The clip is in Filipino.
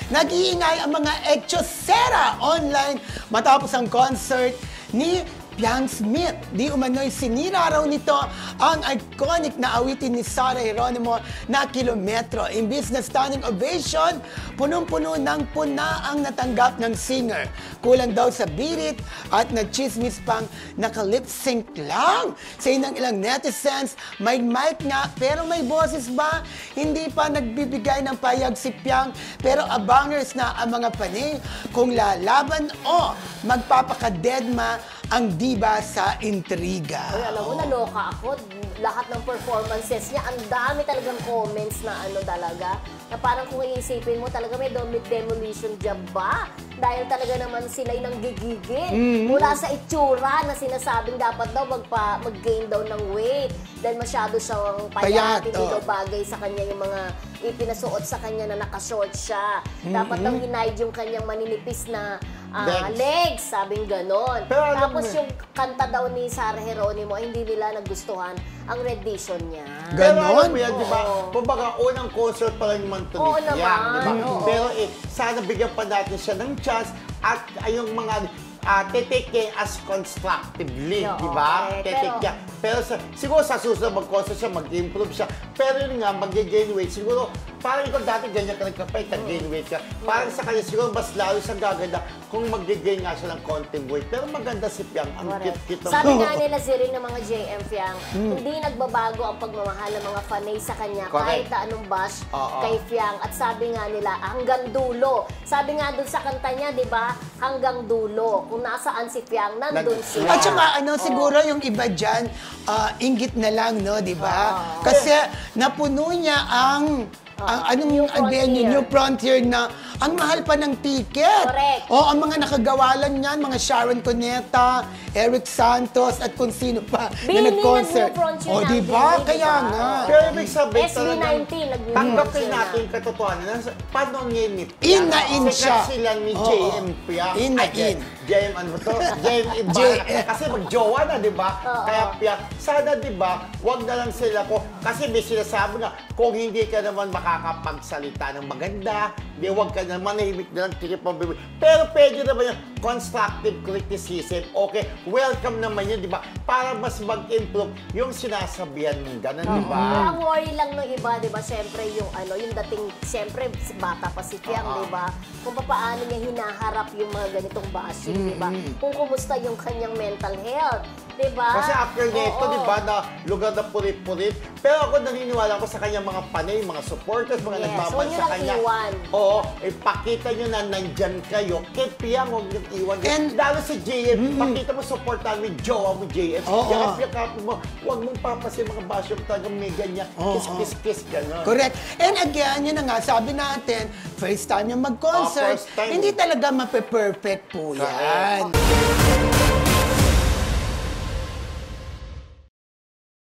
nag-iingay ang mga ekchosera online matapos ang concert ni Piang Smith. Di umano'y sinira raw nito ang iconic na awitin ni Sara Geronimo na Kilometro. Imbis na standing ovation, punong-puno ng puna ang natanggap ng singer. Kulang daw sa birit at nagchismis pang naka-lip-sync lang. Sa ng ilang netizens, may mic nga pero may boses ba? Hindi pa nagbibigay ng payag si Piang pero abangers na ang mga panay kung lalaban o magpapaka-deadma ang diba sa intriga. Uy, alam mo, naloka ako. Lahat ng performances niya, ang dami talagang comments na ano talaga. Na parang kung iisipin mo, talaga may demolition job ba? Dahil talaga naman sila'y nanggigigil. Mula sa itsura na sinasabing dapat daw mag-gain daw ng weight. Dahil masyado siyang payat, hindi daw bagay sa kanya yung mga ipinasuot sa kanya na nakashort siya. Dapat daw hinaid yung kanyang maninipis na legs, sabing ganon. Tapos yung kanta daw ni Sara Geronimo, hindi nila nagustuhan ang rendition niya. Pero alam mo yan, di ba? Kumbaga, unang concert pa lang yung Mantulit yan, di ba? Pero sana bigyan pa natin siya ng chance at yung mga take niya as constructively, di ba? Take niya. Pero siguro sa susunod mag-concert siya, mag-improve siya. Pero yun nga, mag-gain weight. Siguro, parang ikaw dati ganyan ka nagkapay, nag-gain weight ka. Parang sa kanya, siguro mas lalo siyang gaganda kung mag-gain nga siya ng konting weight. Pero maganda si Piang. Ang cute-cute. Sabi nga nila si rin ng mga JM Piang, hindi nagbabago ang pagmamahal ng mga fanay sa kanya kahit na anong bash kay Piang. At sabi nga nila, hanggang dulo. Sabi nga dun sa kanta niya, di ba, hanggang dulo. Kung nasaan si Piang, nandun siya. At saka siguro yung iba dyan, inggit na lang, no, di ba? Kasi napuno niya ang New Frontier na ang mahal pa ng ticket. Correct. Ang mga nakagawa lang niyan, mga Sharon Cuneta, Eric Santos, at kung sino pa na nag-concert. Di ba? Kaya nga. Pero ibig sabihin SB19, tanggapin natin katotohanan. Paano niya ni Piang? In na in siya. Sikat sila ni JM Piang. In na in. JM ano to? JM Ibarra. Kasi mag-jowa na, di ba? Kaya Piang, sana di ba, wag na lang sila ko. Kasi may sinasabi na, kung hindi ka naman makakapagsalita ng maganda, di wag ka naman, nahimik na lang, tikip ang bibig. Pero pwede naman yung constructive criticism. Okay, welcome naman yun, di ba? Para mas mag-improve yung sinasabihan mong gano'n, di ba? Ang worry lang ng iba, di ba? Siyempre yung yung dating, siyempre bata pa si Piang, di ba? Kung paano niya hinaharap yung mga ganitong bashing, di ba? Kung kumusta yung kanyang mental health, di ba? Kasi after nito, di ba, na lugar na pulit-pulit. Pero ako naniniwala ko sa kanyang mga panay, mga supporters, mga nagmamahal sa kanya. Oo, ipakita nyo na nandyan kayo. Kay Piang, huwag nyo iwan. Lalo si JM, pakita mo, supportan mo yung jowa mo, JM. Kaya kapit mo, huwag mong papasin mga basyo talagang may ganyan. Kiss, gano'n. Correct. And again, yun na nga, sabi natin, first time yung mag-concert, hindi talaga mape-perfect po yan.